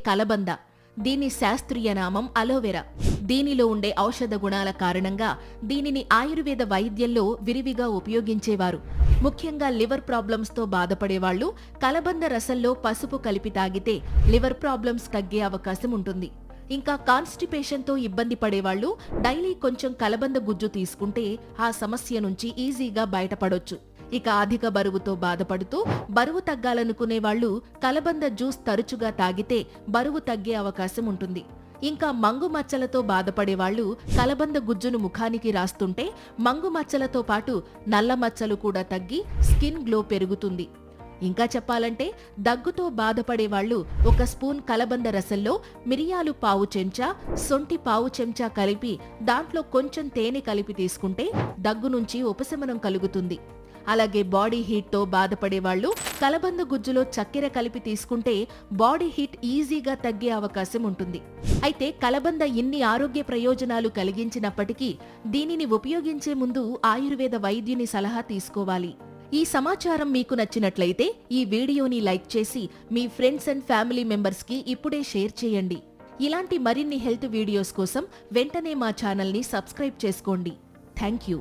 కలబంద. దీని శాస్త్రీయ నామం అలోవెరా. దీనిలో ఉండే ఔషధ గుణాల కారణంగా దీనిని ఆయుర్వేద వైద్యంలో విరివిగా ఉపయోగించేవారు. ముఖ్యంగా లివర్ ప్రాబ్లమ్స్తో బాధపడేవాళ్లు కలబంద రసంలో పసుపు కలిపి తాగితే లివర్ ప్రాబ్లమ్స్ తగ్గే అవకాశం ఉంటుంది. ఇంకా కాన్స్టిపేషన్తో ఇబ్బంది పడేవాళ్లు డైలీ కొంచెం కలబంద గుజ్జు తీసుకుంటే ఆ సమస్య నుంచి ఈజీగా బయటపడొచ్చు. ఇక అధిక బరువుతో బాధపడుతూ బరువు తగ్గాలనుకునే వాళ్లు కలబంద జ్యూస్ తరచుగా తాగితే బరువు తగ్గే అవకాశం ఉంటుంది. ఇంకా మంగు మచ్చలతో బాధపడేవాళ్లు కలబంద గుజ్జును ముఖానికి రాస్తుంటే మంగు మచ్చలతో పాటు నల్ల మచ్చలు కూడా తగ్గి స్కిన్ గ్లో పెరుగుతుంది. ఇంకా చెప్పాలంటే దగ్గుతో బాధపడేవాళ్లు 1 స్పూన్ కలబంద రసంలో మిరియాలు పావు చెంచా, సొంటి పావు చెంచా కలిపి దాంట్లో కొంచెం తేనె కలిపి తీసుకుంటే దగ్గు నుంచి ఉపశమనం కలుగుతుంది. అలాగే బాడీ హీట్తో బాధపడేవాళ్లు కలబంద గుజ్జులో చక్కెర కలిపి తీసుకుంటే బాడీ హీట్ ఈజీగా తగ్గే అవకాశం ఉంటుంది. అయితే కలబంద ఇన్ని ఆరోగ్య ప్రయోజనాలు కలిగించినప్పటికీ దీనిని ఉపయోగించే ముందు ఆయుర్వేద వైద్యుని సలహా తీసుకోవాలి. ఈ సమాచారం మీకు నచ్చినట్లయితే ఈ వీడియోని లైక్ చేసి మీ ఫ్రెండ్స్ అండ్ ఫ్యామిలీ మెంబర్స్కి ఇప్పుడే షేర్ చేయండి. ఇలాంటి మరిన్ని హెల్త్ వీడియోస్ కోసం వెంటనే మా ఛానల్ని సబ్స్క్రైబ్ చేసుకోండి. Thank you.